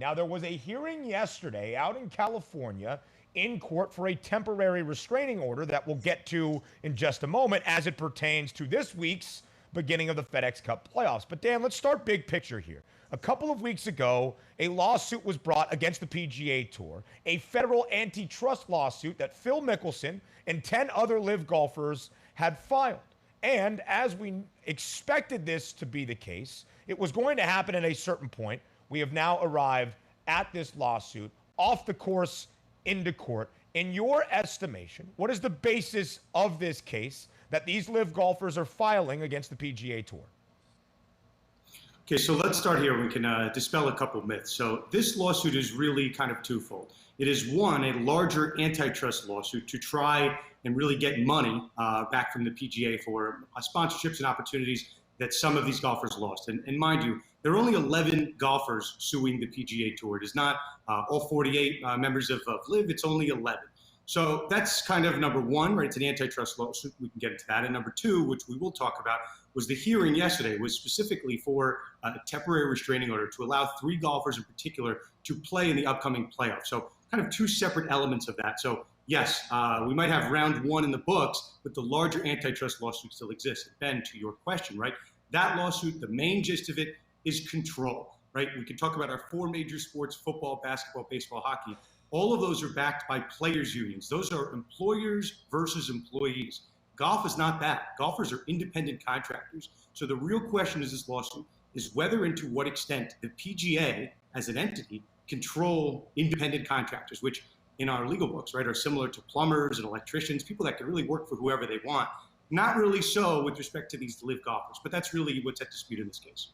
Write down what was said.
Now, there was a hearing yesterday out in California in court for a temporary restraining order that we'll get to in just a moment as it pertains to this week's beginning of the FedEx Cup playoffs. But Dan, let's start big picture here. A couple of weeks ago, a lawsuit was brought against the PGA Tour, a federal antitrust lawsuit that Phil Mickelson and 10 other LIV golfers had filed. And as we expected this to be the case, it was going to happen at a certain point. We have now arrived at this lawsuit, off the course, into court. In your estimation, what is the basis of this case that these LIV golfers are filing against the PGA Tour? Okay, so let's start here. We can dispel a couple myths. So this lawsuit is really kind of twofold. It is, one, a larger antitrust lawsuit to try and really get money back from the PGA for sponsorships and opportunities that some of these golfers lost. And mind you, there are only 11 golfers suing the PGA Tour. It is not all 48 members of LIV, it's only 11. So that's kind of number one, right? It's an antitrust lawsuit. We can get into that. And number two, which we will talk about, was the hearing yesterday was specifically for a temporary restraining order to allow 3 golfers in particular to play in the upcoming playoffs. So kind of 2 separate elements of that. So yes, we might have round 1 in the books, but the larger antitrust lawsuit still exists. And Ben, to your question, right? That lawsuit, the main gist of it is control, right? We can talk about our 4 major sports: football, basketball, baseball, hockey. All of those are backed by players' unions. Those are employers versus employees. Golf is not that. Golfers are independent contractors. So the real question is this lawsuit is whether and to what extent the PGA as an entity control independent contractors, which in our legal books, right, are similar to plumbers and electricians, people that can really work for whoever they want. Not really so with respect to these LIV golfers, but that's really what's at dispute in this case.